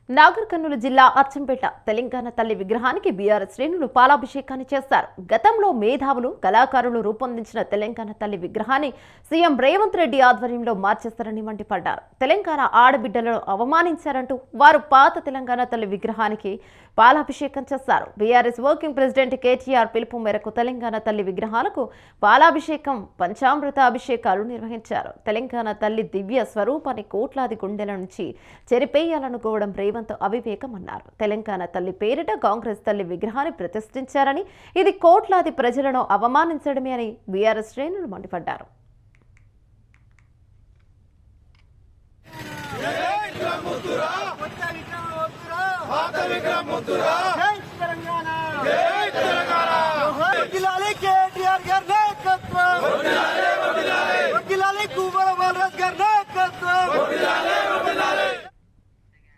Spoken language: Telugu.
నాగర్ కర్నూలు జిల్లా అచ్చంపేట తెలంగాణ తల్లి విగ్రహానికి బీఆర్ఎస్ శ్రేణులు పాలాభిషేకాన్ని చేశారు. గతంలో మేధావులు కళాకారులు రూపొందించిన తెలంగాణ తల్లి విగ్రహాన్ని సీఎం రేవంత్ రెడ్డి ఆధ్వర్యంలో మార్చేస్తారని మండిపడ్డారు. తెలంగాణ ఆడబిడ్డలను అవమానించారంటూ వారు పాత తెలంగాణ తల్లి విగ్రహానికి పాలాభిషేకం చేశారు. బీఆర్ఎస్ వర్కింగ్ ప్రెసిడెంట్ కేటీఆర్ పిలుపు మేరకు తెలంగాణ తల్లి విగ్రహాలకు పాలాభిషేకం, పంచామృత అభిషేకాలు నిర్వహించారు. తెలంగాణ తల్లి దివ్య స్వరూపాన్ని కోట్లాది గుండెల నుంచి చెరిపేయాలనుకోవడం రేవంత్ అవివేకమన్నారు. తెలంగాణ తల్లి పేరిట కాంగ్రెస్ తల్లి విగ్రహాన్ని ప్రతిష్ఠించారని, ఇది కోట్లాది ప్రజలను అవమానించడమే అని బీఆర్ఎస్ శ్రేణులు మండిపడ్డారు. కేటీఆర్ గారి నాయకత్వం